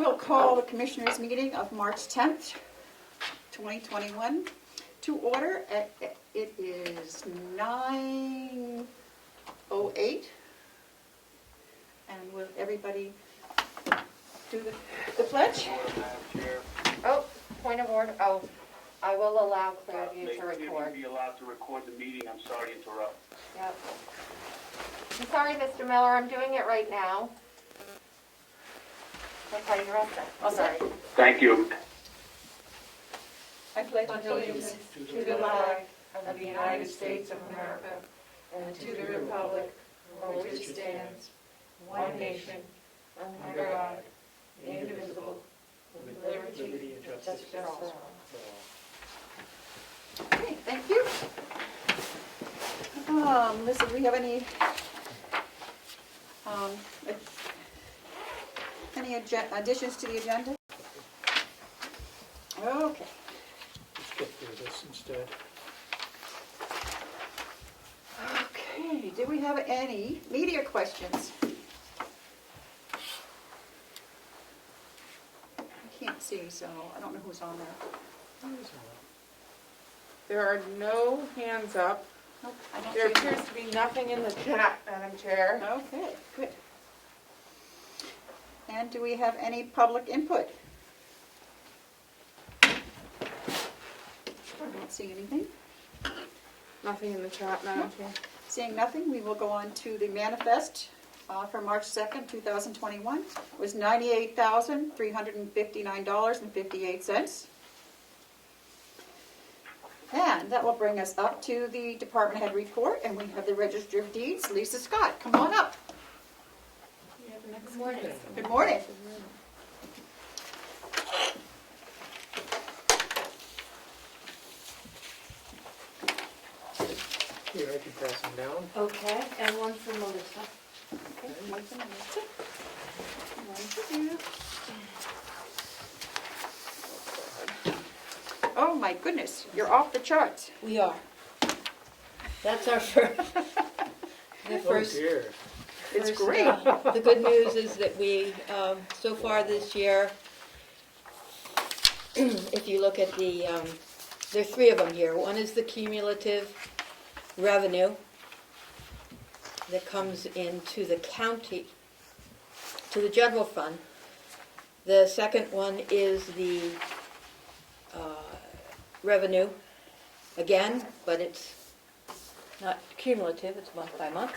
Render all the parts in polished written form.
will call the Commissioners' meeting of March 10th, 2021 to order. It is 9:08. And will everybody do the pledge? Oh, point of order. Oh, I will allow Clearview to record. Be allowed to record the meeting. I'm sorry to interrupt. Yep. I'm sorry, Mr. Miller. I'm doing it right now. Okay, you're all set. All set? Sorry. Thank you. I pledge Allegiance to the flag of the United States of America and to the republic for which it stands, one nation, under God, indivisible, with liberty and justice for all. Okay, thank you. Listen, do we have any additions to the agenda? Okay. Let's get through this instead. Okay, do we have any media questions? I can't see, so I don't know who's on there. There are no hands up. Nope, I don't There see appears to be nothing in the chat, Madam Chair. any. Okay, good. And do we have any public input? I don't see anything. Nothing in the chat, Madam Chair. Seeing nothing, we will go on to the manifest for March 2nd, 2021. It was $98,359.58. And that will bring us up to the department head report, and we have the Register of Deeds. Lisa Scott, come on up. Good morning. Good morning. Here, I can pass them down. Okay, and one for Melissa. Okay, one for Melissa. One for you. Oh my goodness, you're off the charts. We are. That's our first. The Oh first. dear. It's first, great. The good news is that we, so far this year, if you look at there are three of them here. One is the cumulative revenue that comes into the county, to the general fund. The second one is the revenue, again, but it's not cumulative, it's month by month.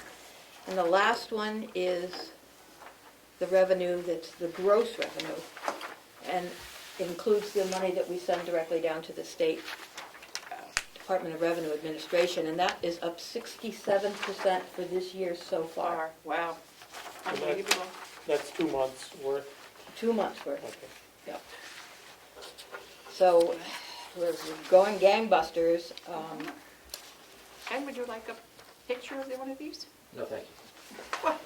And the last one is the revenue that's the gross revenue, and it includes the money that we send directly down to the state Department of Revenue Administration, and that is up 67% for this year so far. Wow. Unbelievable. That's 2 months worth. 2 months worth. Okay. Yep. So we're going gangbusters. And would you like a picture of one of these? No, thank you. What?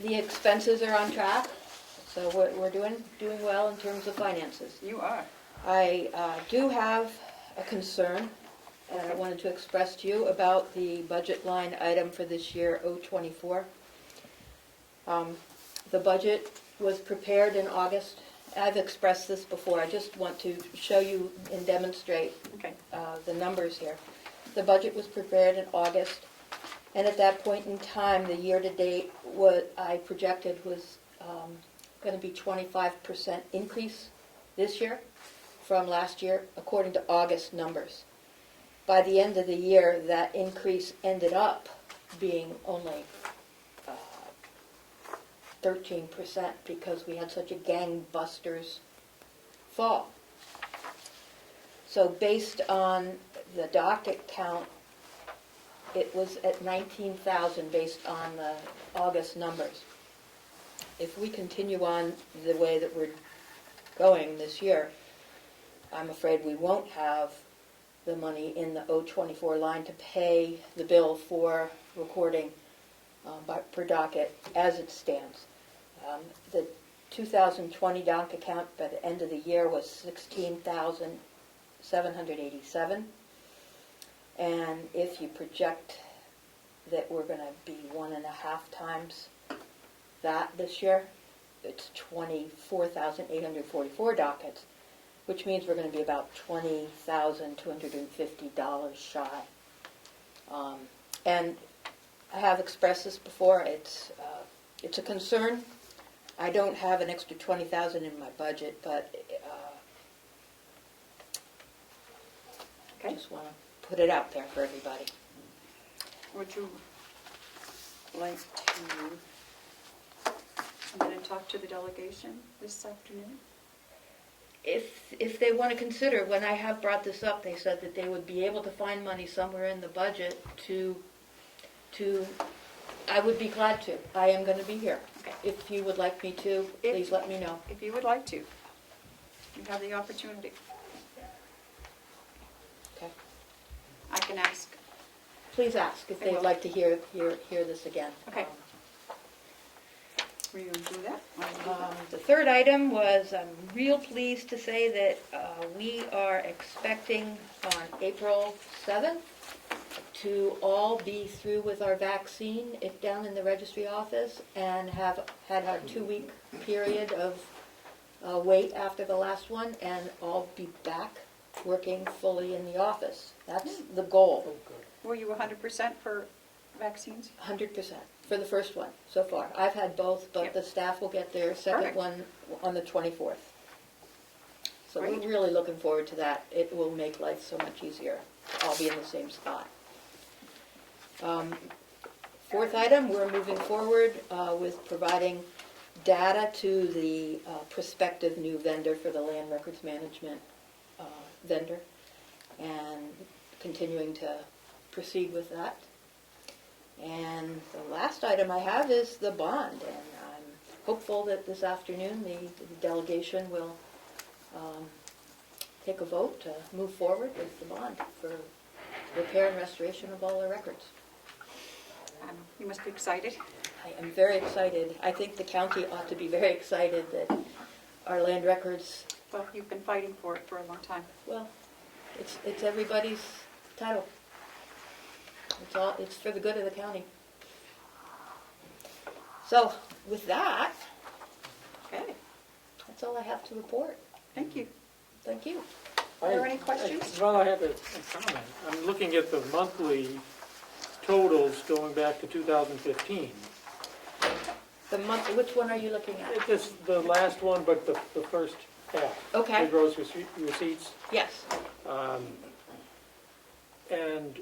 The expenses are on track, so we're doing well in terms of finances. You are. I do have a concern that I wanted to express to you about the budget line item for this year, 024. The budget was prepared in August. I've expressed this before. I just want to show you and demonstrate Okay. the numbers here. The budget was prepared in August, and at that point in time, the year-to-date, what I projected was going to be 25% increase this year from last year, according to August numbers. By the end of the year, that increase ended up being only 13% because we had such a gangbusters fall. So based on the docket count, it was at 19,000 based on the August numbers. If we continue on the way that we're going this year, I'm afraid we won't have the money in the 024 line to pay the bill for recording per docket as it stands. The 2020 docket count by the end of the year was 16,787. And if you project that we're going to be 1.5 times that this year, it's 24,844 dockets, which means we're going to be about $20,250 shy. And I have expressed this before. It's a concern. I don't have an extra $20,000 in my budget, but I Okay. just want to put it out there for everybody. Would you like to come in and talk to the delegation this afternoon? If they want to consider, when I have brought this up, they said that they would be able to find money somewhere in the budget to I would be glad to. I am going to be here. Okay. If you would like me to, please let me know. If you would like to, you have the opportunity. Okay. I can ask. Please ask if I they'd will. like to hear this again. Okay. Will you do that? The third item was, I'm real pleased to say that we are expecting on April 7th to all be through with our vaccine down in the registry office and have had our 2-week period of wait after the last one and all be back working fully in the office. That's the goal. Oh, good. Were you 100% for vaccines? 100% for the first one so far. I've had both, but Yep. the staff will get their second Perfect. one on the 24th. So Great. we're really looking forward to that. It will make life so much easier. I'll be in the same spot. Fourth item, we're moving forward with providing data to the prospective new vendor for the land records management vendor, and continuing to proceed with that. And the last item I have is the bond, and I'm hopeful that this afternoon the delegation will take a vote to move forward with the bond for repair and restoration of all our records. You must be excited. I am very excited. I think the county ought to be very excited that our land records, Well, you've been fighting for it for a long time. well, it's everybody's title. It's for the good of the county. So, with that, Okay, that's all I have to report. thank you. Thank you. Are there any questions? Well, I have a comment. I'm looking at the monthly totals going back to 2015. The month, which one are you looking at? It's just the last one, but the first half. Okay. The gross receipts. Yes. And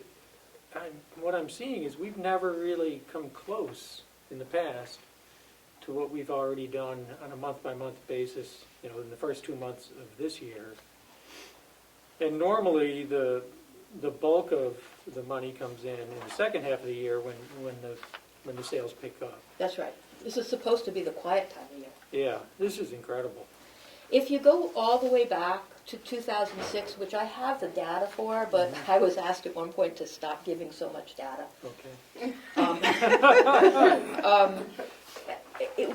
what I'm seeing is we've never really come close in the past to what we've already done on a month-by-month basis, in the first 2 months of this year. And normally, the bulk of the money comes in the second half of the year when the sales pick up. That's right. This is supposed to be the quiet time of year. Yeah, this is incredible. If you go all the way back to 2006, which I have the data for, but I was asked at one point to stop giving so much data. Okay.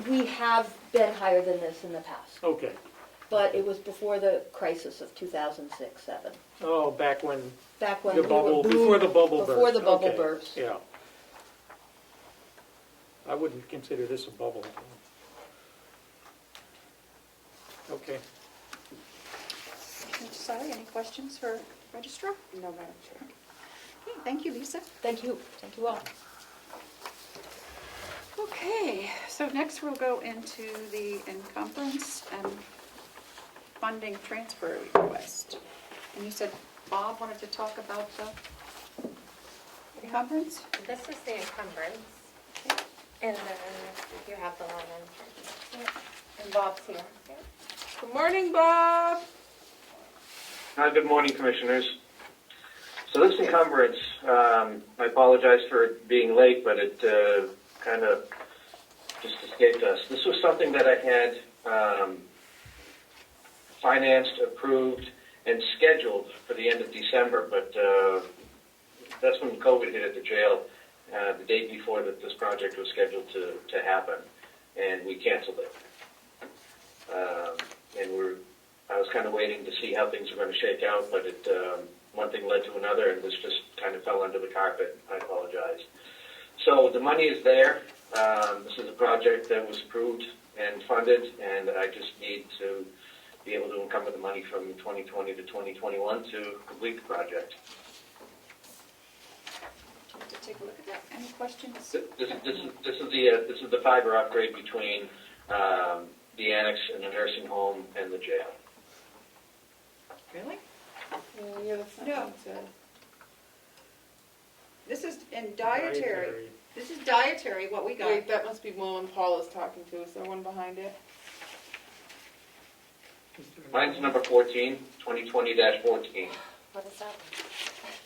We have been higher than this in the past, Okay. but it was before the crisis of 2006-07. Oh, back when Back when the we bubble, were before the bubble burst. Before the bubble Okay, burst. Yeah. I wouldn't consider this a bubble. Okay. Mr. Sally, any questions for Registrar? No, Madam Chair. Okay, thank you, Lisa. Thank you. Thank you all. Okay, so next we'll go into the encumbrance and funding transfer request. And you said Bob wanted to talk about the encumbrance? This is the encumbrance, and then you have the line entry. And Bob's here. Good morning, Bob. Hi, good morning, Commissioners. So this encumbrance, I apologize for being late, but it kind of just escaped us. This was something that I had financed, approved, and scheduled for the end of December, but that's when COVID hit at the jail the day before that this project was scheduled to happen, and we canceled it. And I was kind of waiting to see how things were going to shake out, but one thing led to another, and this just kind of fell under the carpet. I apologize. So the money is there. This is a project that was approved and funded, and I just need to be able to encumber the money from 2020 to 2021 to complete the project. To take a look at that. Any questions? This is the fiber upgrade between the annex and the nursing home and the jail. Really? Yeah, that's not No. what it said. This is in dietary. This is dietary, what we got. Wait, that must be one Paul is talking to. Is there one behind it? Mine's number 14, 2020-14. What is that?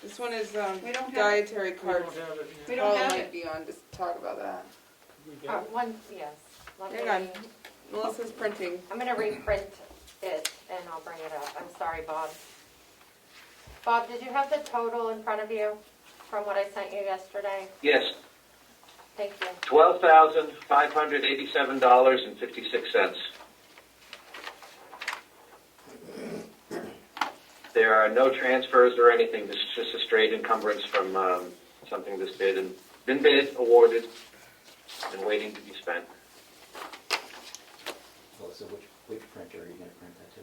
This one is We don't have dietary We don't cards. have it. We yeah. don't Paul have might it. be on to talk about that. We got it. One, yes. Let Hang me- on. Melissa's printing. I'm gonna reprint it and I'll bring it up. I'm sorry, Bob. Bob, did you have the total in front of you from what I sent you yesterday? Yes, Thank you. $12,587.56. There are no transfers or anything. This is just a straight encumbrance from something that's been bid, awarded, and waiting to be spent. Melissa, which printer are you going to print that to?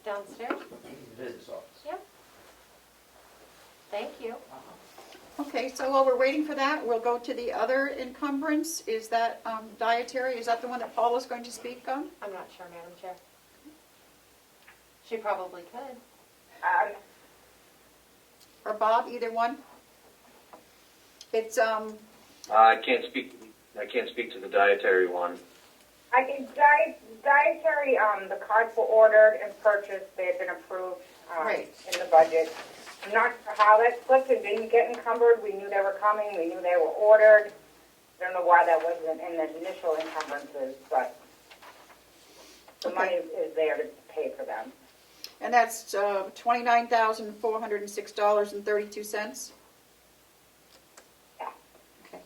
Downstairs? The business office. Yep. Thank you. Okay, so while we're waiting for that, we'll go to the other encumbrance. Is that dietary? Is that the one that Paul is going to speak on? I'm not sure, Madam Chair. She probably could. Or Bob, either one? It's, I can't speak to the dietary one. I can dietary, the cards were ordered and purchased, they had been approved, Right. in the budget. I'm not sure how that slipped and didn't get encumbered, we knew they were coming, we knew they were ordered. I don't know why that wasn't in the initial encumbrances, but the money is there to pay for them. and that's $29,406.32. Yeah. Okay.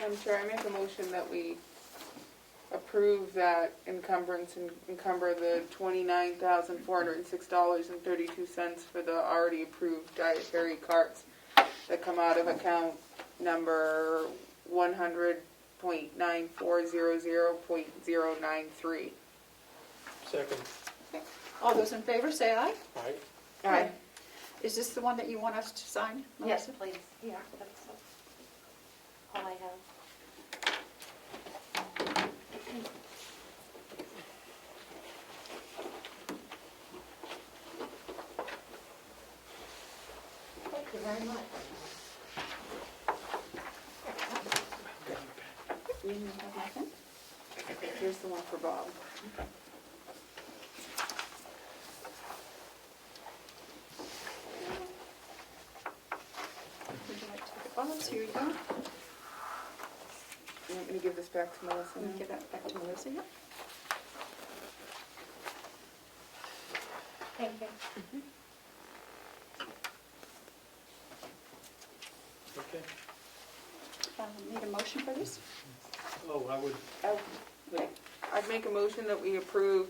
I'm sure I make a motion that we approve that encumbrance and encumber the $29,406.32 for the already approved dietary carts that come out of account number 100.9400.093. Second. All those in favor, say aye. Aye. Aye. Is this the one that you want us to sign, Yes, Melissa? please. Yeah, that's all I have. Thank you very much. Here's the one for Bob. Would you like to take it, Bob's? Here you go. You want me to give this back to Melissa? Let me give that back to Melissa, yeah. Thank you. Okay. Need a motion for this? Oh, I would, I'd make a motion that we approve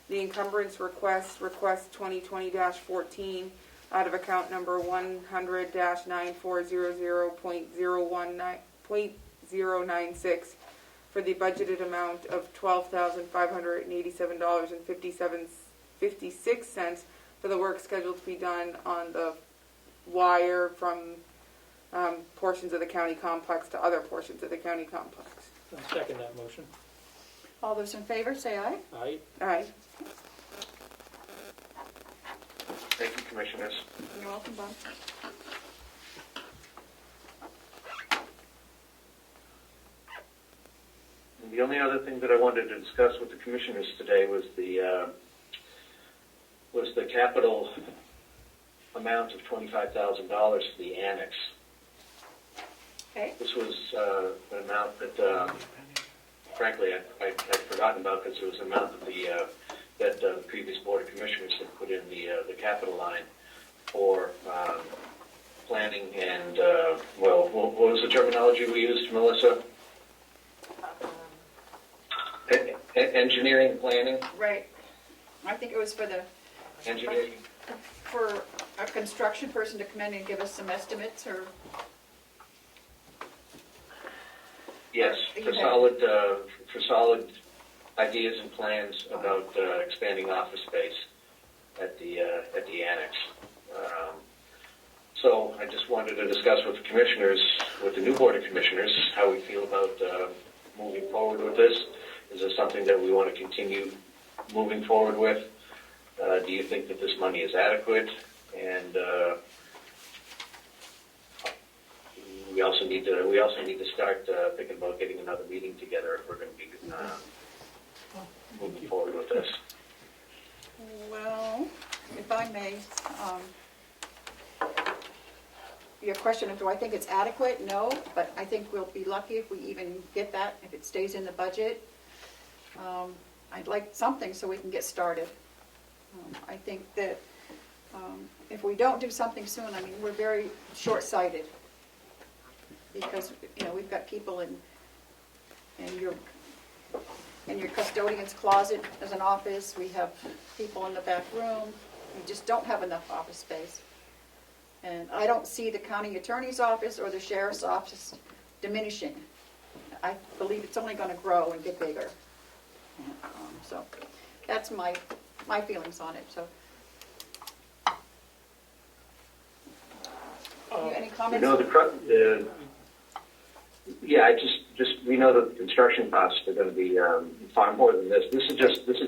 the encumbrance request 2020-14 out of account number 100-9400.096 for the budgeted amount of $12,587.56 for the work scheduled to be done on the wire from portions of the county complex to other portions of the county complex. I'll second that motion. All those in favor, say aye. Aye. Aye. Thank you, Commissioners. You're welcome, Bob. And the only other thing that I wanted to discuss with the Commissioners today was the capital amount of $25,000 for the annex. Okay. This was an amount that, frankly, I'd forgotten about because it was an amount that the previous Board of Commissioners had put in the capital line for planning and, well, what was the terminology we used, Melissa? Engineering planning? Right. I think it was for the, Engineering? for a construction person to come in and give us some estimates, or? Yes, You for have- solid ideas and plans about expanding office space at the annex. So I just wanted to discuss with the commissioners, with the new Board of Commissioners, how we feel about moving forward with this. Is this something that we want to continue moving forward with? Do you think that this money is adequate? And we also need to start thinking about getting another meeting together if we're going to be moving forward with this. Well, if I may, your question of do I think it's adequate? No, but I think we'll be lucky if we even get that, if it stays in the budget. I'd like something so we can get started. I think that if we don't do something soon, I mean, we're very short-sighted. Because, you know, we've got people in your custodian's closet as an office. We have people in the back room. We just don't have enough office space. And I don't see the county attorney's office or the sheriff's office diminishing. I believe it's only going to grow and get bigger. So that's my feelings on it. So, any We comments? know yeah, we know that the construction costs are going to be far more than this. This is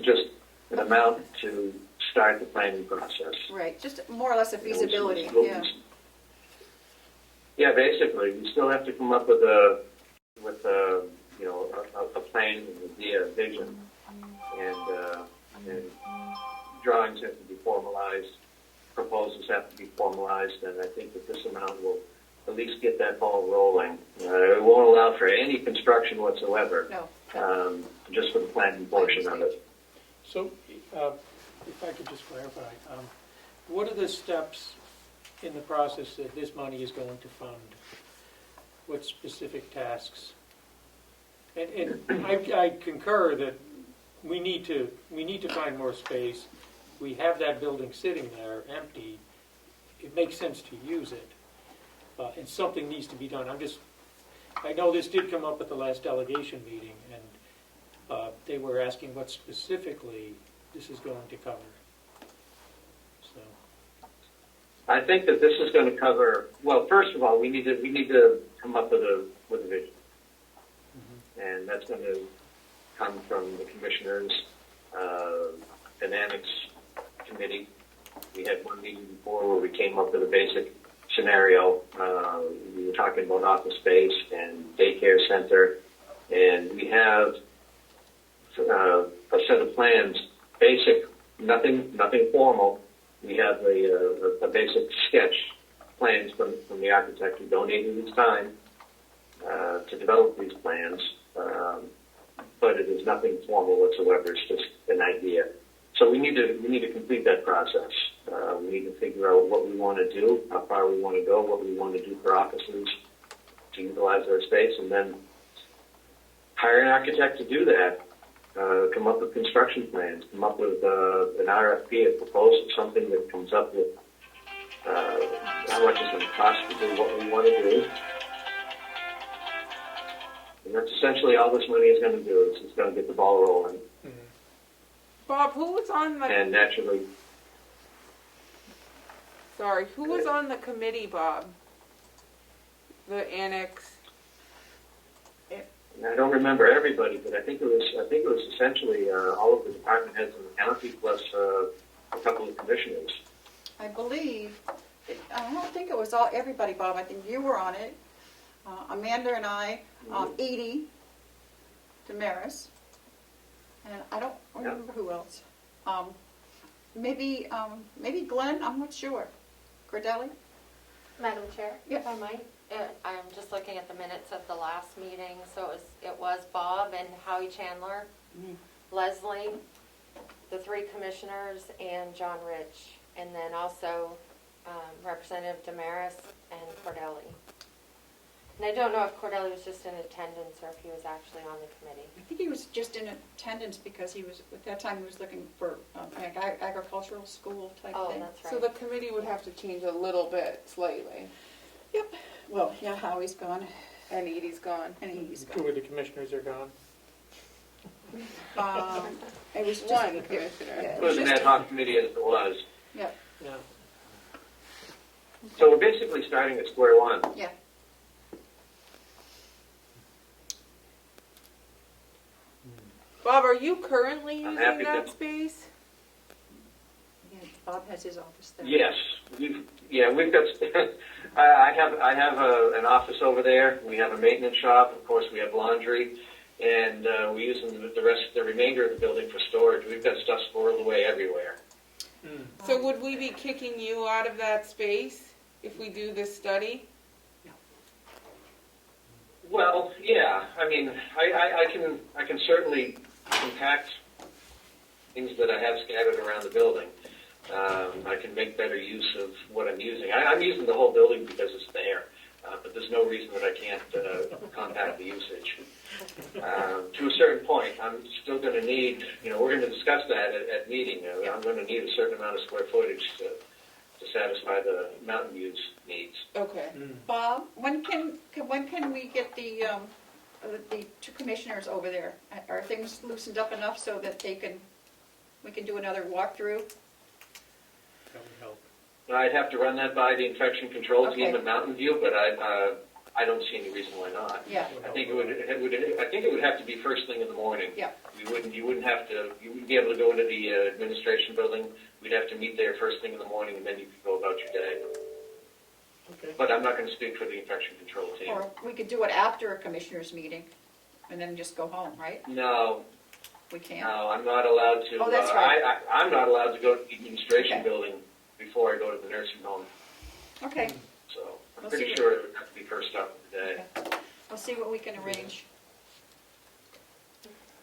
just an amount to start the planning process. Right, just more or less a feasibility, yeah. Yeah, basically, we still have to come up with a plan and a vision, and drawings have to be formalized, proposals have to be formalized, and I think that this amount will at least get that ball rolling. It won't allow for any construction whatsoever. No. Just for the planning portion of it. So, if I could just clarify, what are the steps in the process that this money is going to fund? What specific tasks? And I concur that we need to find more space. We have that building sitting there empty. It makes sense to use it, and something needs to be done. I know this did come up at the last delegation meeting, and they were asking what specifically this is going to cover. So, I think that this is going to cover. Well, first of all, we need to come up with a vision, and that's going to come from the commissioners, an annex committee. We had one meeting before where we came up with a basic scenario. We were talking about office space and daycare center, and we have a set of plans, basic, nothing formal. We have a basic sketch plans from the architect who donated his time to develop these plans, but it is nothing formal whatsoever. It's just an idea. So we need to complete that process. We need to figure out what we want to do, how far we want to go, what we want to do for offices to utilize our space, and then hire an architect to do that. Come up with construction plans, come up with an RFP, a proposal, something that comes up with how much it's going to cost to do what we want to do. And that's essentially all this money is going to do. It's going to get the ball rolling. Bob, who was on the? And naturally, Sorry, who was on the committee, Bob? The annex. I don't remember everybody, but I think it was essentially all of the department heads in the county plus a couple of commissioners. I believe, I don't think it was everybody, Bob. I think you were on it. Amanda and I, Edie Damaris, and I don't remember who else. Maybe Glenn. I'm not sure. Cordelli. Madam Chair, Yep. if I might, I'm just looking at the minutes of the last meeting. So it was Bob and Howie Chandler, Leslie, the three commissioners, and John Rich, and then also Representative Damaris and Cordelli. And I don't know if Cordelli was just in attendance or if he was actually on the committee. I think he was just in attendance because he was, at that time, he was looking for agricultural school type Oh, thing. that's right. So the committee would have to change a little bit, slightly, Yep. Well, yeah, Howie's gone, and Edie's gone. and he's Two gone. of the commissioners are gone. It was just. One commissioner. Yeah, It was an ad hoc committee as it was. Yeah, Yeah. So we're basically starting at square one. yeah. Bob, are you currently I'm using happy that to- space? Yeah, Bob has his office there. Yes, we've got. I have an office over there. We have a maintenance shop. Of course, we have laundry, and we're using the remainder of the building for storage. We've got stuff squirreled away everywhere. So would we be kicking you out of that space if we do this study? Well, yeah. I mean, I can certainly compact things that I have scattered around the building. I can make better use of what I'm using. I'm using the whole building because it's there, but there's no reason that I can't compact the usage. To a certain point, I'm still going to need, we're going to discuss that at meeting. I'm going to need a certain amount of square footage to satisfy the Mountain View's needs. Okay. Bob, when can we get the two commissioners over there? Are things loosened up enough so that we can do another walkthrough? That would help. I'd have to run that by the infection control team Okay. at Mountain View, but I don't see any reason why not. Yeah, I think it would have to be first thing in the morning. yeah. You wouldn't be able to go into the administration building. We'd have to meet there first thing in the morning, and then you could go about your day. Okay. But I'm not going to speak for the infection control team. Or we could do it after a commissioners meeting and then just go home, right? No, We can't? no, I'm not allowed to. Oh, that's right. I'm not allowed to go to the administration Okay. building before I go to the nursing home. Okay, So I'm We'll pretty see. sure it would have to be first up of the day. okay. We'll see what we can arrange.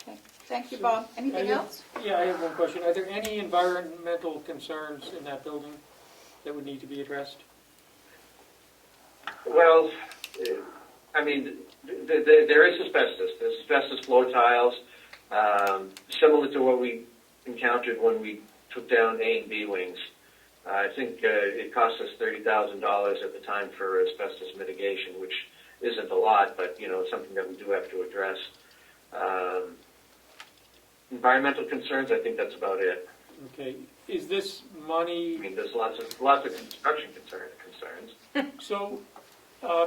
Okay. Thank you, Bob. Anything I have- else? Yeah, I have one question. Are there any environmental concerns in that building that would need to be addressed? Well, I mean, there is asbestos. There's asbestos floor tiles, similar to what we encountered when we took down A and B wings. I think it cost us $30,000 at the time for asbestos mitigation, which isn't a lot, but it's something that we do have to address. Environmental concerns, I think that's about it. Okay, is this I money, mean, there's lots of construction concerns. so,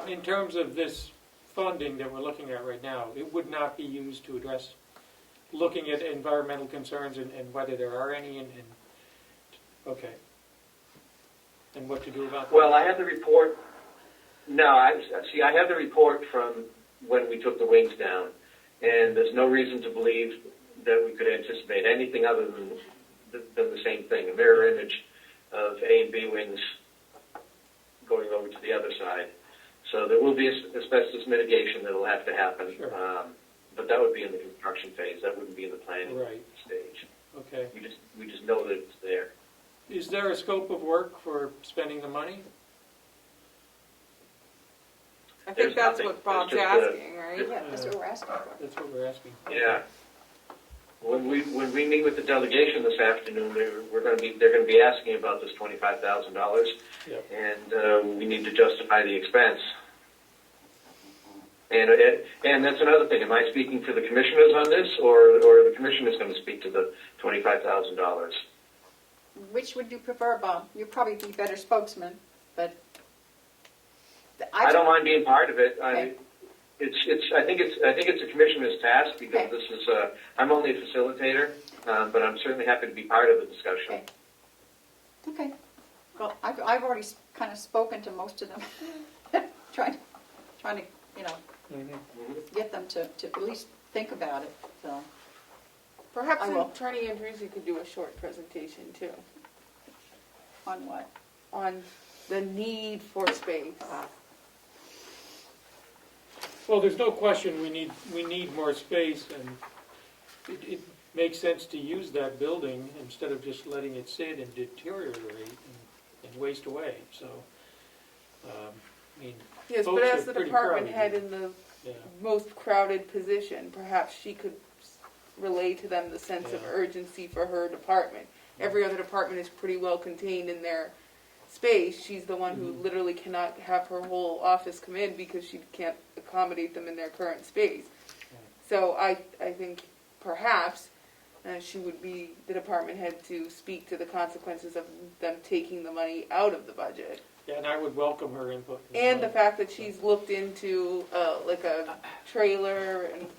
in terms of this funding that we're looking at right now, it would not be used to address, looking at environmental concerns and whether there are any, and okay. And what to do about that? Well, I have the report. No, I have the report from when we took the wings down, and there's no reason to believe that we could anticipate anything other than the same thing, a mirror image of A and B wings going over to the other side. So there will be asbestos mitigation that will have to happen, Sure. but that would be in the construction phase. That wouldn't be in the planning Right. stage. Okay. We just know that it's there. Is there a scope of work for spending the money? I There's think that's nothing. what Bob's There's just asking, right? Yeah, that's what we're asking for. That's what we're asking. Yeah. When we meet with the delegation this afternoon, they're going to be asking about this $25,000, Yep. and we need to justify the expense. And that's another thing. Am I speaking for the commissioners on this, or the commission is going to speak to the $25,000? Which would you prefer, Bob? You'd probably be better spokesman, but. I don't mind being part of it. Okay. I think it's a commissioner's task because Okay. this is I'm only a facilitator, but I'm certainly happy to be part of the discussion. Okay. Okay. Well, I've already kind of spoken to most of them, trying to, Mhm. get them to at least think about it, so. Perhaps I will. Attorney Andrewsy could do a short presentation too, On what? on the need for space. Well, there's no question we need more space, and it makes sense to use that building instead of just letting it sit and deteriorate and waste away. So, I mean, Yes, but Folks as are the pretty department crowded. head in the Yeah. most crowded position, perhaps she could relay to them the sense of Yeah. urgency for her department. Every other department is pretty well contained in their space. She's the one who Mhm. literally cannot have her whole office come in because she can't accommodate them in their current space. So I think perhaps she would be the department head to speak to the consequences of them taking the money out of the budget. Yeah, and I would welcome her input. as And the well. fact that she's looked into like a trailer and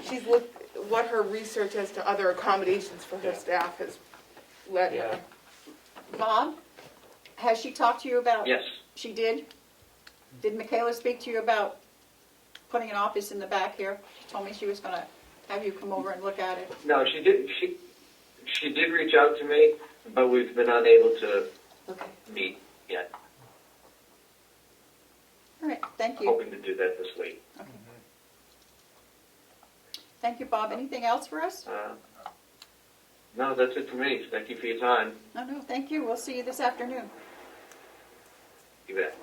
she's looked what her research as to other accommodations for her Yeah. staff has led Yeah. her. Bob, has she talked to you about? Yes, She did? Did Michaela speak to you about putting an office in the back here? She told me she was gonna have you come over and look at it. no, she did, she did reach out to me, but we've been unable to Okay. meet yet. All right, thank you. Hoping to do that this week. Okay. Thank you, Bob. Anything else for us? No, that's it for me. Thank you for your time. No, thank you. We'll see you this afternoon. You bet.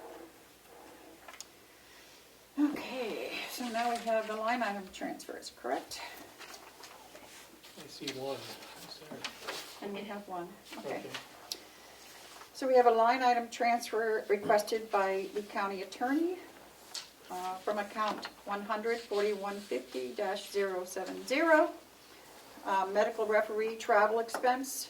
Okay, so now we have the line item transfers, correct? I see one. I'm sorry. And we have one, okay. Okay. So we have a line item transfer requested by the county attorney from account 100-4150-070, medical referee travel expense.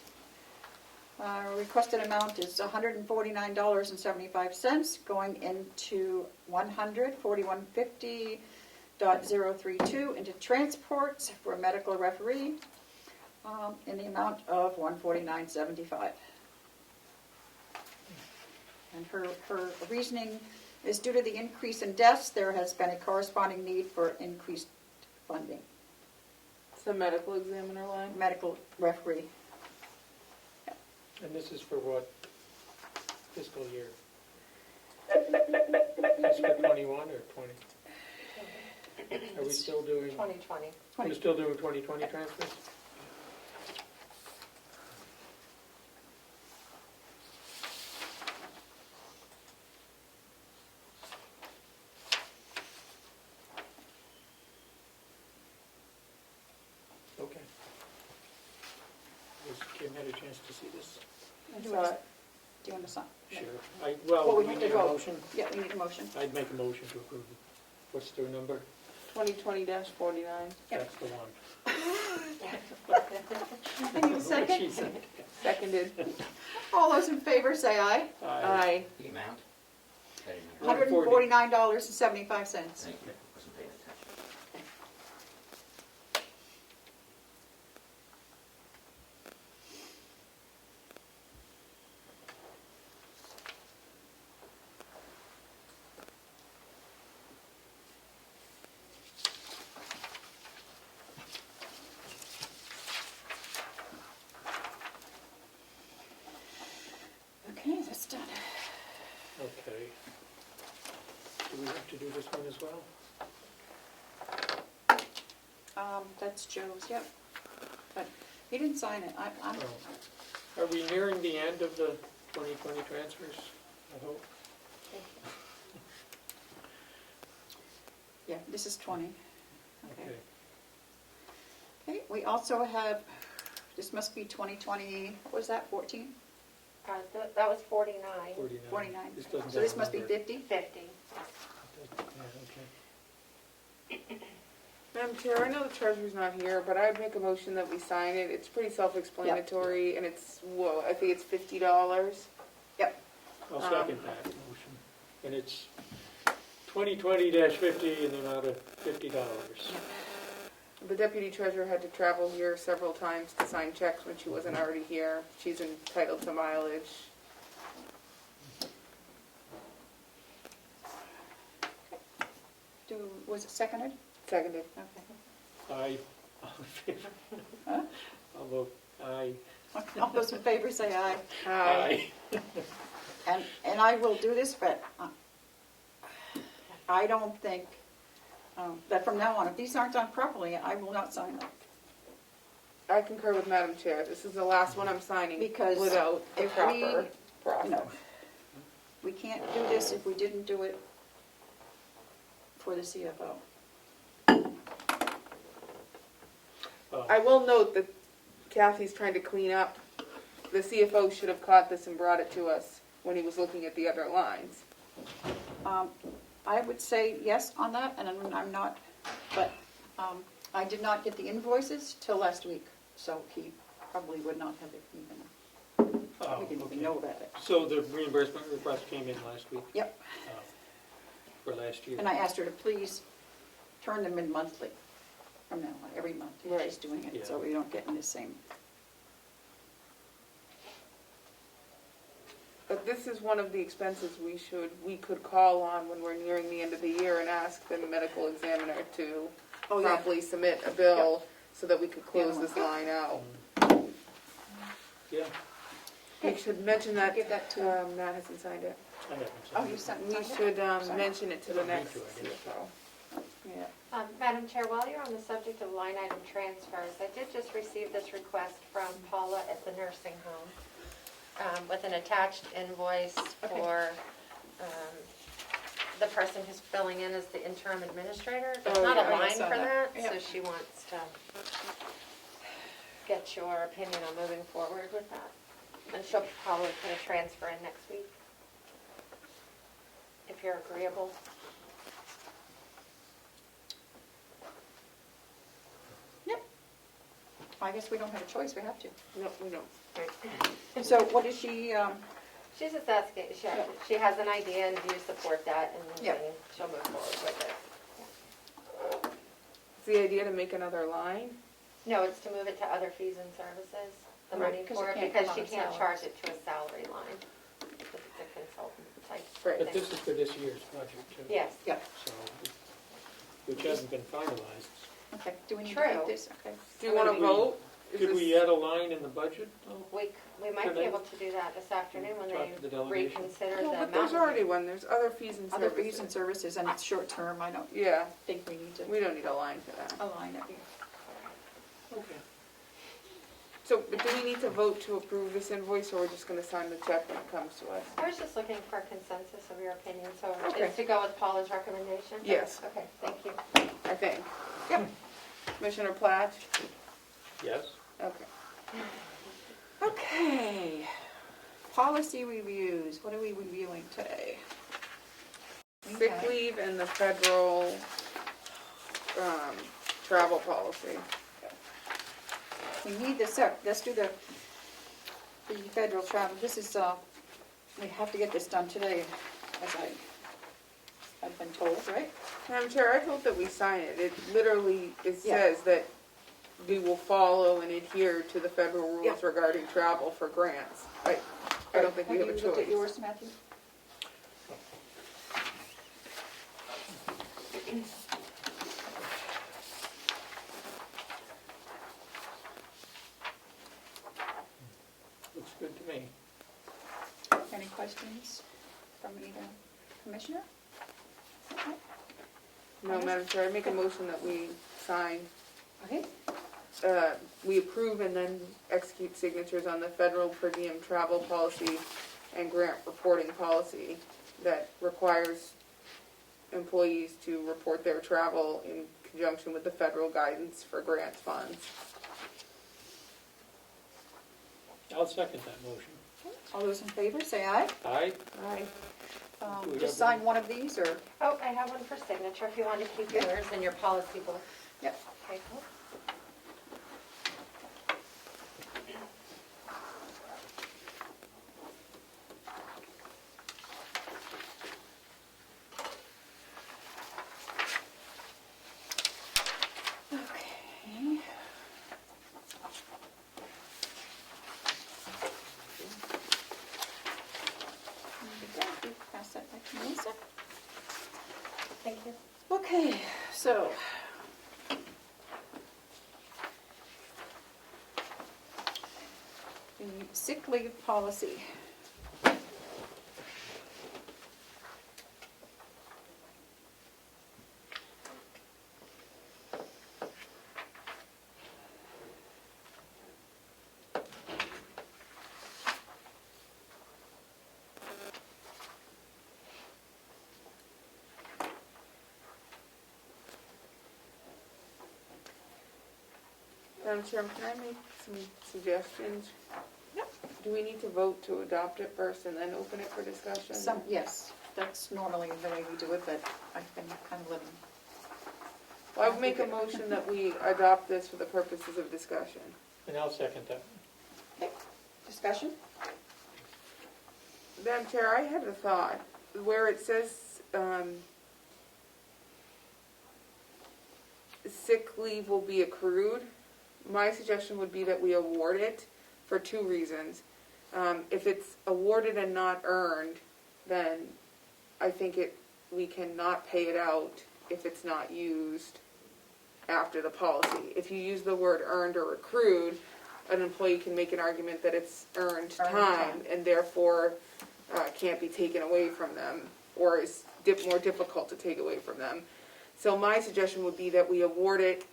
Requested amount is $149.75, going into 100-4150.032 into transports for medical referee in the amount of $149.75. And her reasoning is due to the increase in deaths, there has been a corresponding need for increased funding. It's the medical examiner line. Medical referee. And this is for what fiscal year? Is for 21 or 20? Are we still doing, 2020. we're still doing 2020 transfers? Okay. Has Kim had a chance to see this? Do you want to sign? Sure. Well, Well, we we have need to a vote. motion. Yeah, we need a motion. I'd make a motion to approve it. What's their number? 2020-49. Yep. That's the one. I need a What second. she said. Seconded. All those in favor say aye. Aye. The amount? I didn't hear. $149.75. Thank you. Wasn't paying attention. Okay, that's done. Okay. Do we have to do this one as well? That's Joe's, yep. But he didn't sign it. I'm, Oh. Are we nearing the end of the 2020 transfers, I hope? yeah, this is 20. Okay. Okay. Okay, we also have, this must be 2020, what was that, 14? That was 49. 49. 49. This doesn't So this have a must be number. 50? 50. Yeah, okay. Madam Chair, I know the treasurer's not here, but I'd make a motion that we sign it. It's pretty self-explanatory, and it's, whoa, I think it's $50. Yep. I'll second that motion. And it's 2020-50 in the amount of $50. The deputy treasurer had to travel here several times to sign checks when she wasn't already here. She's entitled to mileage. Was it seconded? Seconded. Okay. Aye. All in favor? Huh? I'll vote aye. All those in favor say aye. Aye. And I will do this, but I don't think that from now on, if these aren't done properly, I will not sign them. I concur with Madam Chair. This is the last one I'm signing Because without the if proper we, process. you know, we can't do this if we didn't do it for the CFO. I will note that Kathy's trying to clean up. The CFO should have caught this and brought it to us when he was looking at the other lines. I would say yes on that, and I'm not, but I did not get the invoices till last week, so he probably would not have even, Oh, we didn't okay. even know about it. So the reimbursement request came in last week? Yep. For last year? And I asked her to please turn them in monthly, from now on, every month. Right. She's doing it, Yeah. so we don't get in the same. But this is one of the expenses we could call on when we're nearing the end of the year and ask the medical examiner to Oh, yeah. promptly submit a bill so that we could close this line out. Yeah, We should mention that, Give that to- Matt hasn't signed it. I haven't Oh, signed you it. sent We it? should Sorry. mention it to the Don't need next to, I guess. CFO. Yeah. Madam Chair, while you're on the subject of line item transfers, I did just receive this request from Paula at the nursing home with an attached invoice Okay. for the person who's filling in as the interim administrator. There's Oh, not yeah, a I line saw for that. that, so Yeah. she wants to get your opinion on moving forward with that. And she'll probably put a transfer in next week, if you're agreeable. Yep. I guess we don't have a choice, we have to. No, we don't. So what is she, She's just asking, she has an idea, and do you support that, and Yeah. then she'll move forward with it. Is the idea to make another line? No, it's to move it to other fees and services, the Right, money 'cause for it it, can't because come she out of can't salaries. charge it to a salary line, because it's a consultant type Right. But thing. this is for this year's project too? Yes, yeah, So, which hasn't been finalized. okay, do we need to True. take this? Okay. Do you want to Could we- vote? Is Could this- we add a line in the budget? though? we might be Today? able to do that this afternoon when Talk to the they delegation. reconsider the No, amount. but there's already one, there's other fees and Other services. fees and services, and it's short term, I don't Yeah, think we need to we don't need a line for that. align it here. Okay. So, but do we need to vote to approve this invoice, or we're just gonna sign the check when it comes to us? I was just looking for a consensus of your opinion, so Okay. is to go with Paula's recommendation? Yes. Okay, thank you. I think. Yep. Commissioner Platt? Yes? Okay. Okay, policy reviews, what are we reviewing today? We Sick have- leave and the federal, travel policy. We need this, let's do the federal travel, this is, we have to get this done today, as I've been told, right? Madam Chair, I hope that we sign it. It literally, it Yeah. says that we will follow and adhere to the federal rules Yeah. regarding travel for grants. I don't think we have a you looked at choice. yours, Matthew? Looks good to me. Any questions from either commissioner? No, Madam Chair, I make a motion that we sign, Okay, we approve and then execute signatures on the federal per diem travel policy and grant reporting policy that requires employees to report their travel in conjunction with the federal guidance for grants funds. I'll second that motion. all those in favor, say aye. Aye? Aye. Do we Just have sign one of these, or, Oh, I have one for signature, if you want to keep yours in your policy book. yep. Okay, cool. Okay. Pass that back to Melissa. Thank you. Okay, so. The sick leave policy. Madam Chair, can I make some suggestions? Yep. Do we need to vote to adopt it first and then open it for discussion? Yes, that's normally the way we do it, but I've been kind of living. Well, I would make a motion that we adopt this for the purposes of discussion. And I'll second that. Discussion? Madam Chair, I had a thought, where it says, sick leave will be accrued. My suggestion would be that we award it for two reasons. If it's awarded and not earned, then I think we cannot pay it out if it's not used after the policy. If you use the word earned or accrued, an employee can make an argument that it's earned time and therefore can't be taken away from them, or is more difficult to take away from them. So my suggestion would be that we award it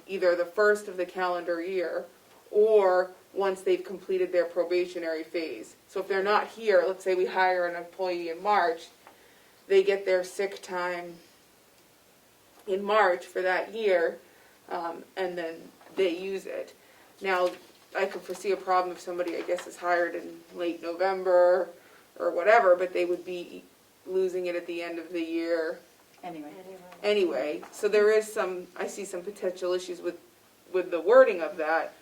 either the first of the calendar year or once they've completed their probationary phase. So if they're not here, let's say we hire an employee in March, they get their sick time in March for that year, and then they use it. Now, I could foresee a problem if somebody, I guess, is hired in late November or whatever, but they would be losing it at the end of the year anyway. So there is I see some potential issues with the wording of that,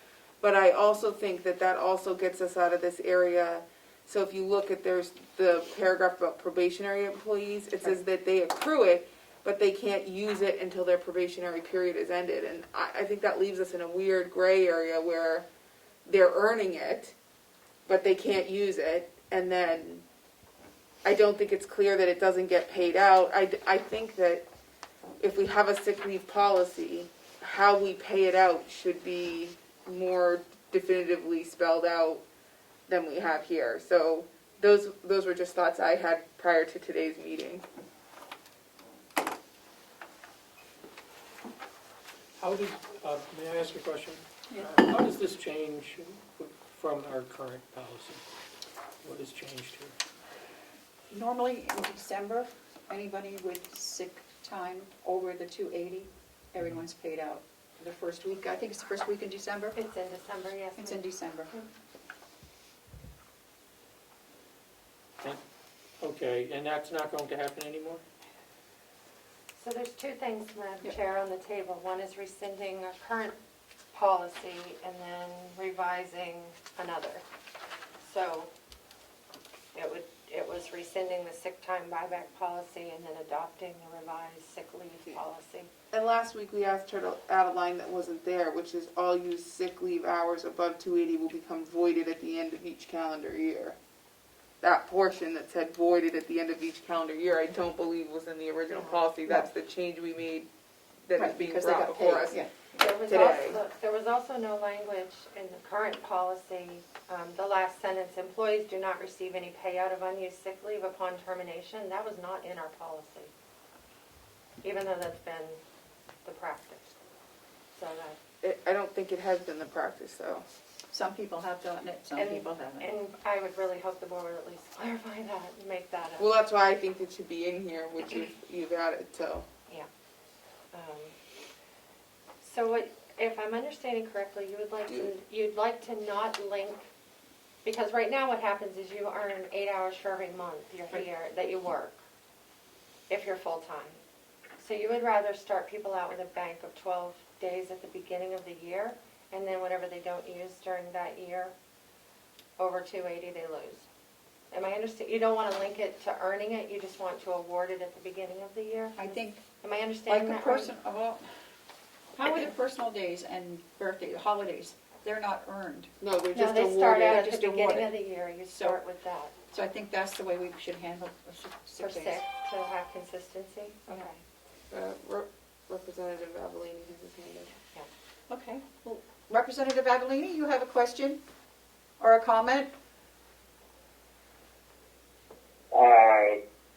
but I also think that also gets us out of this area. So if you look at, there's the paragraph about probationary employees, it says that they accrue it, but they can't use it until their probationary period is ended. And I think that leaves us in a weird gray area where they're earning it, but they can't use it, and then I don't think it's clear that it doesn't get paid out. I think that if we have a sick leave policy, how we pay it out should be more definitively spelled out than we have here. So those were just thoughts I had prior to today's meeting. How did, may I ask a question? Yeah. How does this change from our current policy? What has changed here? Normally in December, anybody with sick time over the 280, everyone's paid out the first week. I think it's the first week in December. It's in December, yes. It's in December. Okay, and that's not going to happen anymore? So there's two things, Madam Yep. Chair, on the table. One is rescinding a current policy and then revising another. So it was rescinding the sick time buyback policy and then adopting the revised sick leave policy. And last week we asked her to add a line that wasn't there, which is all used sick leave hours above 280 will become voided at the end of each calendar year. That portion that said voided at the end of each calendar year, I don't believe was in the original policy. That's the change we made that is Right, being because they brought got before paid, us. yeah. Today. There was also no language in the current policy, the last sentence, employees do not receive any payout of unused sick leave upon termination. That was not in our policy, even though that's been the practice. So that. I don't think it has been the practice, though. Some people have done it, some people haven't. And I would really hope the board would at least clarify that and make that a. Well, that's why I think it should be in here, which you've added, so. Yeah. So what, if I'm understanding correctly, you'd like to not link, because right now what happens is you earn 8 hours for every month you're here, that you work, if you're full-time. So you would rather start people out with a bank of 12 days at the beginning of the year, and then whatever they don't use during that year, over 280, they lose. Am I understanding? You don't want to link it to earning it, you just want to award it at the beginning of the year? I think Am I like understanding a that right? person, well, how are the personal days and birthday, holidays? They're not earned. No, they're No, just they start awarded. out at just the beginning awarded. of the year, you So- start with that, So I think that's the way we should handle for sick sick, days. to have consistency, okay. Representative Avellini has his hand up. Okay. Well, Representative Avellini, you have a question or a comment?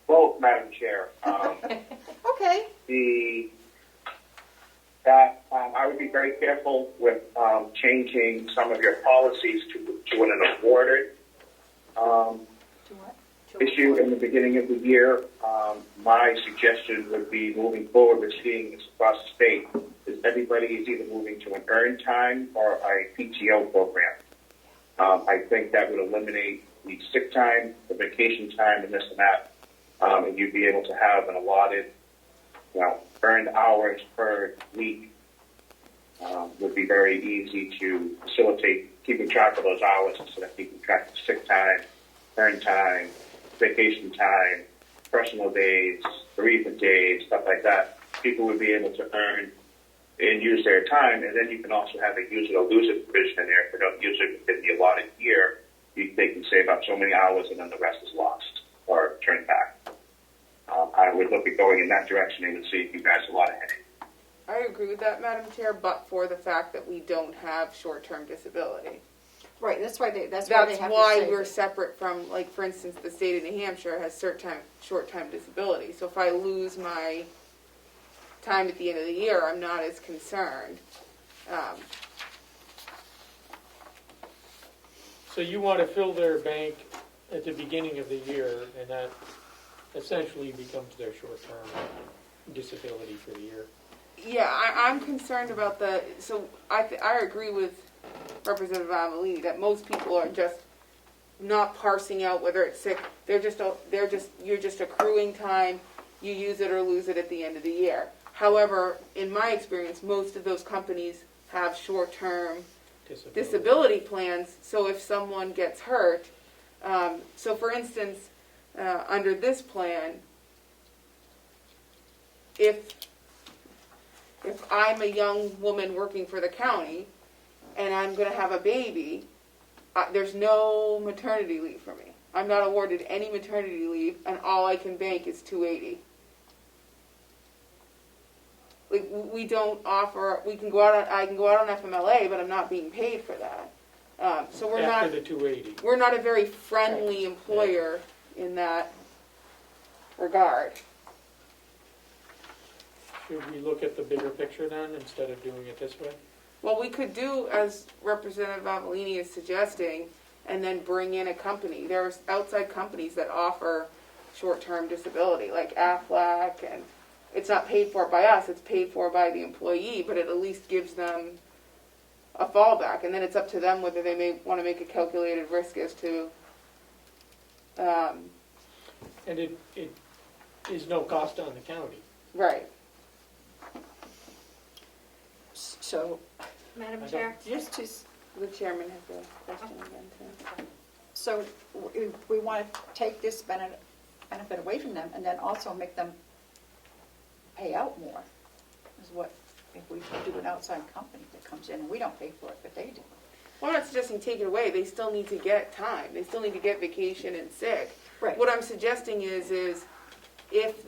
Both, Madam Chair. Okay. I would be very careful with changing some of your policies to an awarded To what? issue in the beginning of the year. My suggestion would be moving forward with seeing this across the state is everybody is either moving to an earned time or a PTO program. I think that would eliminate the sick time, the vacation time, and this and that. And you'd be able to have an allotted, earned hours per week. Would be very easy to facilitate keeping track of those hours instead of keeping track of sick time, earned time, vacation time, personal days, bereavement days, stuff like that. People would be able to earn and use their time, and then you can also have a use it or lose it provision in there. If they don't use it within the allotted year, they can save up so many hours, and then the rest is lost or turned back. I would look at going in that direction and save you guys a lot of headache. I agree with that, Madam Chair, but for the fact that we don't have short-term disability. Right, that's why they have That's to why save we're it. separate from, like, for instance, the state of New Hampshire has short-term disability. So if I lose my time at the end of the year, I'm not as concerned. So you want to fill their bank at the beginning of the year, and that essentially becomes their short-term disability for the year. Yeah, I'm concerned about so I agree with Representative Amelini that most people are just not parsing out whether it's sick. You're just accruing time, you use it or lose it at the end of the year. However, in my experience, most of those companies have short-term disability plans, so if someone gets hurt, so for instance, under this plan, if I'm a young woman working for the county and I'm going to have a baby, there's no maternity leave for me. I'm not awarded any maternity leave, and all I can bank is $280. Like, we don't offer. I can go out on FMLA, but I'm not being paid for that. So we're After not. the 280. We're not a very friendly employer in that regard. Should we look at the bigger picture then, instead of doing it this way? Well, we could do as Representative Amelini is suggesting, and then bring in a company. There's outside companies that offer short-term disability, like Aflac, and it's not paid for by us, it's paid for by the employee, but it at least gives them a fallback, and then it's up to them whether they may want to make a calculated risk as to... And it is no cost on the county. Right. So, Madam Chair? just to, The chairman has a question again, too. so we want to take this benefit away from them and then also make them pay out more, is what, if we do an outside company that comes in and we don't pay for it, but they do. Well, I'm not suggesting take it away. They still need to get time. They still need to get vacation and sick. Right. What I'm suggesting is if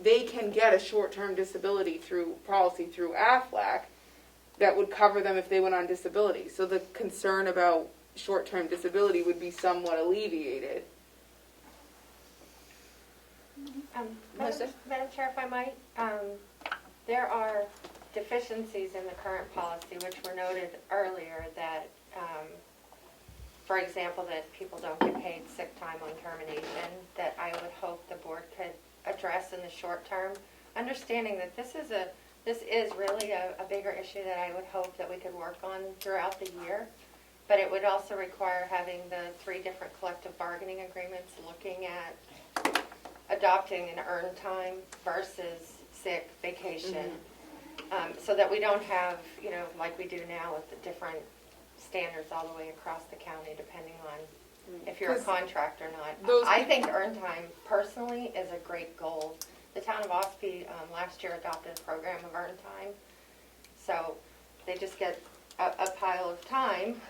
they can get a short-term disability policy through Aflac, that would cover them if they went on disability. So the concern about short-term disability would be somewhat alleviated. Melissa? Madam Chair, if I might, there are deficiencies in the current policy which were noted earlier that, for example, that people don't get paid sick time on termination, that I would hope the board could address in the short term, understanding that this is really a bigger issue that I would hope that we could work on throughout the year. But it would also require having the 3 different collective bargaining agreements looking at adopting an earned time versus sick, vacation, so that we don't have, like we do now with the different standards all the way across the county, depending on if you're a contract or not. I think earned time, personally, is a great goal. The town of Ospey last year adopted a program of earned time, so they just get a pile of time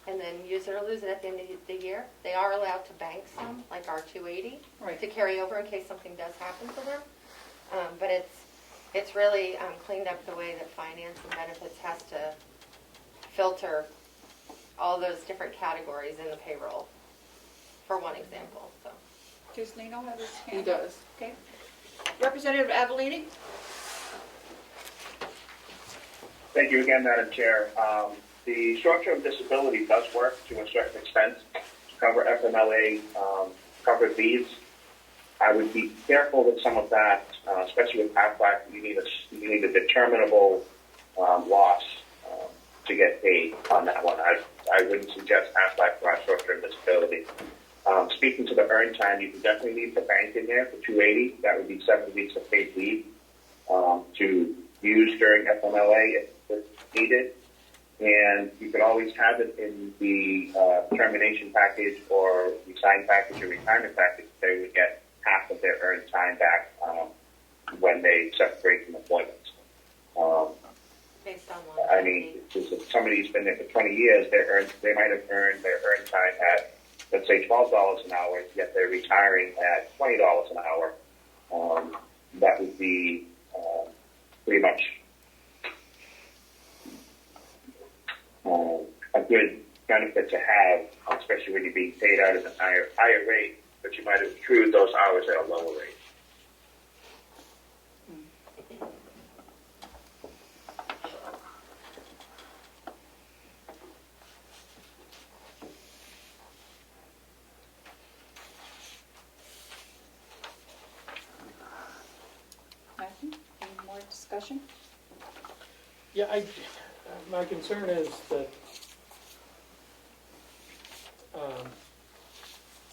and then use it or lose it at the end of the year. They are allowed to bank some, like our 280, Right. to carry over in case something does happen to them. But it's really cleaned up the way that finance and benefits has to filter all those different categories in the payroll, for one example. So. Does Nino have his hand? He does. Okay. Representative Avellini? Thank you again, Madam Chair. The short-term disability does work to a certain extent to cover FMLA covered leaves. I would be careful with some of that, especially with Aflac. You need a determinable loss to get paid on that one. I wouldn't suggest Aflac for our short-term disability. Speaking to the earned time, you can definitely leave the bank in there for 280. That would be 7 weeks of paid leave to use during FMLA if needed. And you could always have it in the termination package or resign package or retirement package. They would get half of their earned time back when they separate from employment. Based on I mean, if somebody's been there for 20 years, they might have earned their earned time at, let's say, $12 an hour, yet they're retiring at $20 an hour. That would be pretty much a good benefit to have, especially when you're being paid out at a higher rate, but you might have accrued those hours at a lower rate. Matthew, any more discussion? Yeah, my concern is that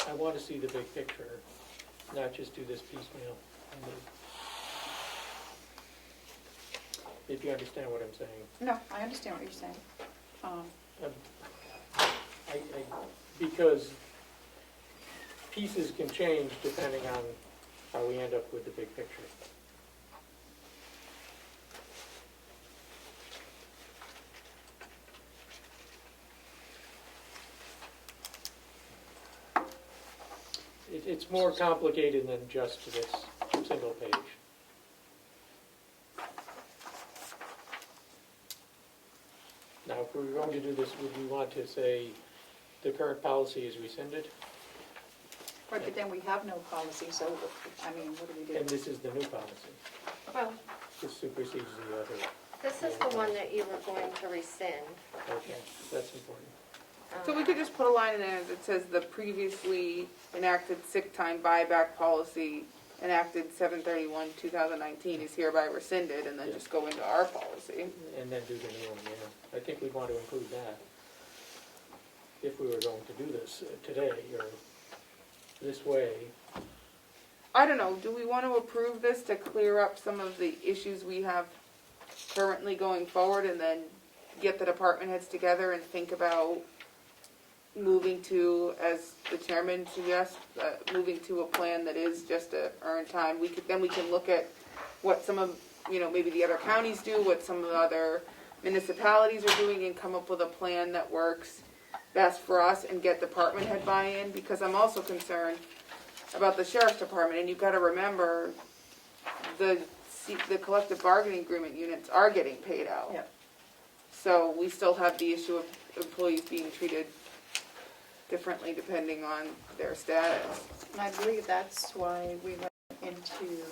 I want to see the big picture, not just do this piecemeal. If you understand what I'm saying. No, I understand what you're saying. Because pieces can change depending on how we end up with the big picture. It's more complicated than just this single page. Now, if we were going to do this, would we want to say the current policy is rescinded? Right, but then we have no policy, so, I mean, what do we do? And this is the new policy. Well, This supersedes the other. this is the one that you were going to rescind. Okay, that's important. So we could just put a line in there that says the previously enacted sick time buyback policy enacted 7/31/2019 is hereby rescinded, and then Yeah. just go into our policy. And then do the new one, yeah. I think we'd want to include that if we were going to do this today or this way. I don't know, do we want to approve this to clear up some of the issues we have currently going forward, and then get the department heads together and think about moving to, as the chairman suggests, moving to a plan that is just a earned time? We can look at what some of, maybe the other counties do, what some of the other municipalities are doing, and come up with a plan that works best for us and get department head buy-in, because I'm also concerned about the sheriff's department, and you've got to remember the collective bargaining agreement units are getting paid out. Yep. So we still have the issue of employees being treated differently depending on their status. And I believe that's why we went into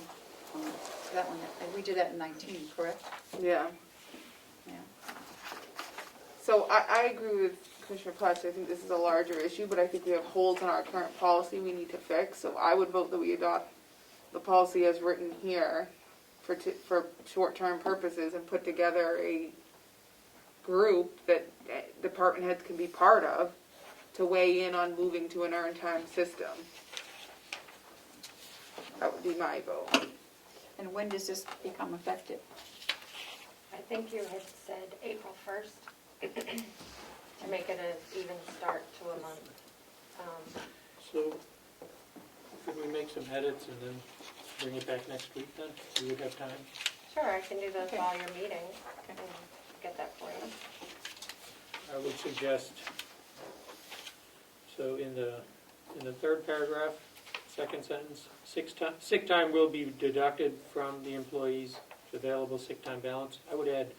that one, we did that in 19, correct? Yeah. Yeah. So I agree with Commissioner Platts. I think this is a larger issue, but I think we have holes in our current policy we need to fix. So I would vote that we adopt the policy as written here for short-term purposes, and put together a group that department heads can be part of to weigh in on moving to an earned time system. That would be my vote. And when does this become effective? I think you had said April 1st, to make it an even start to a month. So, could we make some edits and then bring it back next week then? We would have time. Sure, I can do those Okay. while you're meeting, Okay. and get that for you. I would suggest, so in the third paragraph, second sentence, sick time will be deducted from the employee's available sick time balance. I would add,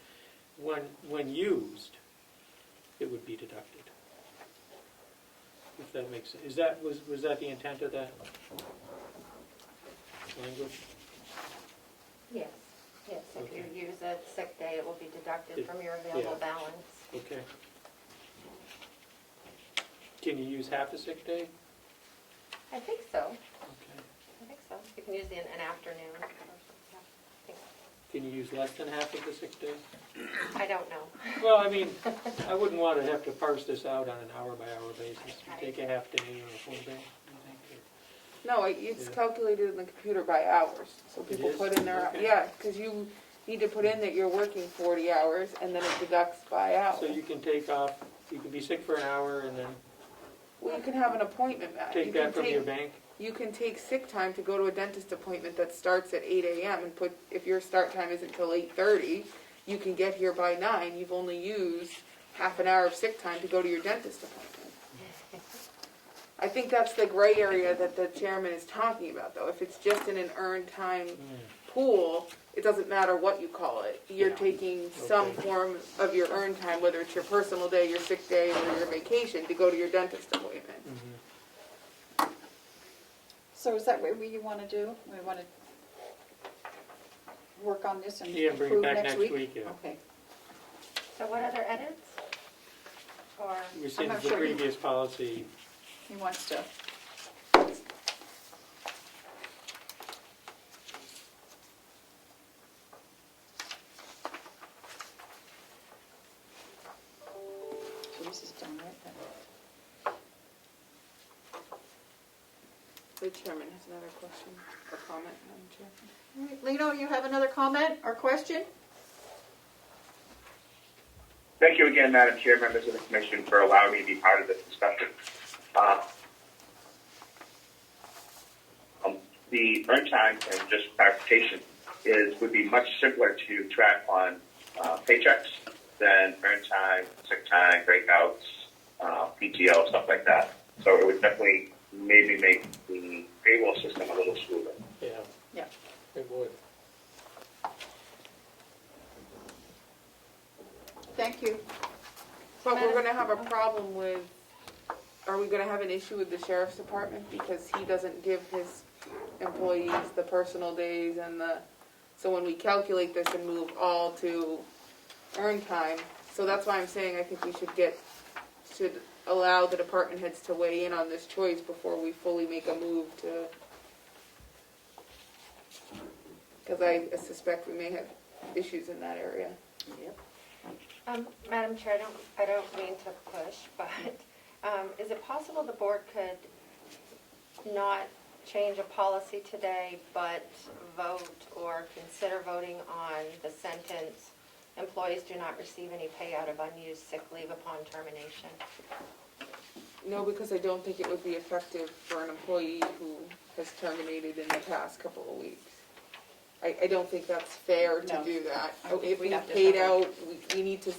when used, it would be deducted. If that makes sense. Was that the intent of that language? Yes, yes, if you use a sick day, it will be deducted from your available Yeah. balance. Okay. Can you use half a sick day? I think so, Okay. I think so. You can use an afternoon. Or something. Can you use less than half of the sick days? I don't know. Well, I mean, I wouldn't want to have to parse this out on an hour-by-hour basis. You take a half day or a full day, you think? No, it's Yeah. calculated in the computer by hours, so people is? put in their, Okay. yeah, because you need to put in that you're working 40 hours, and then it deducts by hour. So you can take off, you can be sick for an hour and then Well, you can have an appointment, Matt. take You that can from your bank? You can take sick time to go to a dentist appointment that starts at 8 a.m. and put, if your start time isn't till 8:30, you can get here by 9. You've only used half an hour of sick time to go to your dentist appointment. I think that's the gray area that the chairman is talking about, though. If it's just in an earned time pool, it doesn't matter what you call it. You're Yeah. taking some Okay. form of your earned time, whether it's your personal day, your sick day, or your vacation, to go to your dentist appointment. Mhm. So is that what you want to do? We want to work on this and Yeah, bring it approve back next next week? week, yeah. Okay. So what other edits? Or, Rescind not the sure. previous policy. He wants to. So this is done, right? Then? The chairman has another question or comment, Madam Chair. All right, Lino, you have another comment or question? Thank you again, Madam Chair, members of the commission, for allowing me to be part of this discussion. The earn time, and just clarification, would be much simpler to track on paychecks than earn time, sick time, breakouts, PTO, stuff like that. So it would definitely maybe make the payroll system a little smoother. Yeah. Yeah. It would. Thank you. But we're gonna have a problem with, are we gonna have an issue with the sheriff's department because he doesn't give his employees the personal days and so when we calculate this and move all to earn time, so that's why I'm saying I think we should allow the department heads to weigh in on this choice before we fully make a move to, because I suspect we may have issues in that area. Madam Chair, I don't mean to push, but is it possible the board could not change a policy today, but vote or consider voting on the sentence, employees do not receive any payout of unused sick leave upon termination? No, because I don't think it would be effective for an employee who has terminated in the past couple of weeks. I don't think that's fair to No. do that. I think If we we have to paid have out, we need to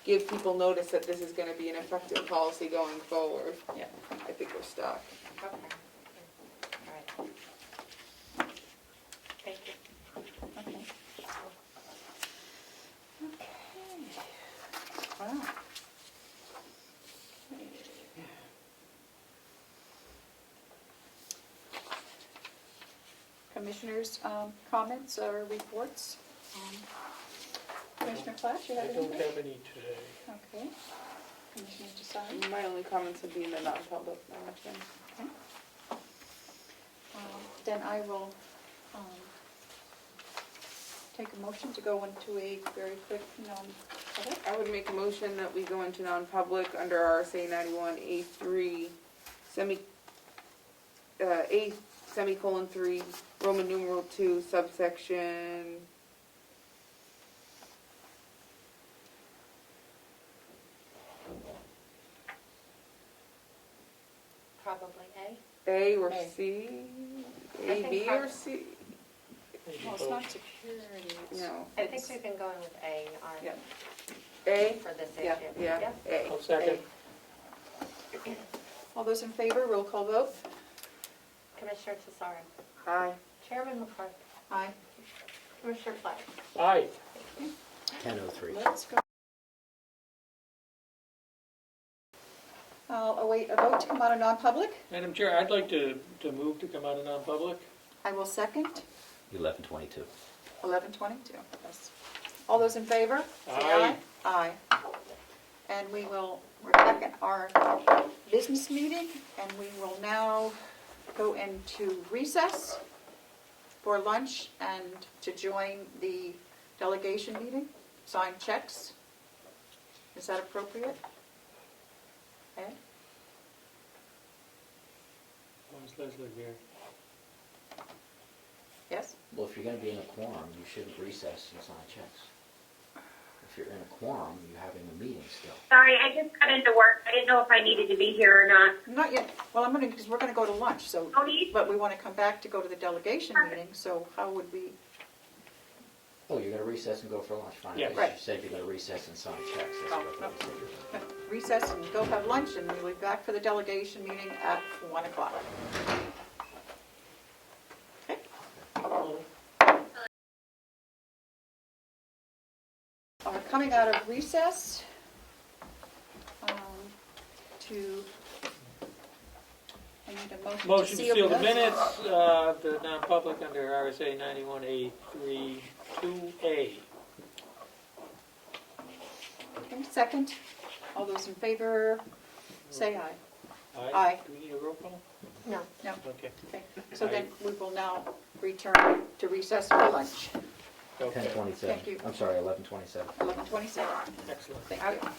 give people notice that this is gonna be an effective policy going forward. Yeah. I think we're stuck. Okay. All right. Thank you. Okay. Wow. Commissioners' comments or reports? Commissioner Clash, you have I anything? don't have any today. Okay. Commissioner Desai? My only comments would be in the non-public, Madam Chair. Then I will take a motion to go into a very quick non-public. I would make a motion that we go into non-public under RSA 91A3, A semicolon 3, Roman numeral 2, subsection Probably A. A or A. C, I A, think B, prob- or C? Maybe Well, it's both. not security. it's- No. I think we've been going with A on, Yeah. A? for this Yeah, issue. Yeah, A. I'll second. All those in favor, roll call vote? Commissioner Tesaro. Aye. Chairman McCarthy. Aye. Commissioner Fleck. Aye. 10:03. Let's go. I'll await a vote to come out of non-public. Madam Chair, I'd like to move to come out of non-public. I will second. 11:22. 11:22. Yes. All those in favor? Say Aye. Aye. And we're back at our business meeting, and we will now go into recess. for lunch and to join the delegation meeting, sign checks. Is that appropriate? Ed? Why is Leslie here? Yes? Well, if you're gonna be in a quorum, you shouldn't recess and sign checks. If you're in a quorum, you're having a meeting still. Sorry, I just got into work. I didn't know if I needed to be here or not. Not yet. Well, I'm gonna, because we're gonna go to lunch, so, No need? but we want to come back to go to the delegation meeting, so how would we? Oh, you're gonna recess and go for lunch, fine. Yeah. I guess Right. You said you're gonna recess and sign checks. That's Oh, what I no. thought you said. Recess and go have lunch, and we'll be back for the delegation meeting at 1 o'clock. Coming out of recess, to, I need a motion to Motion to seal the minutes, minutes. the non-public under RSA 91A32A. Okay, second. All those in favor, say aye. Aye. Do we need a roll call? No. No. Okay. Okay, so then we will now return to recess for lunch, Okay. 10:27. Thank you. I'm sorry, 11:27. 11:27. Excellent. Thank you.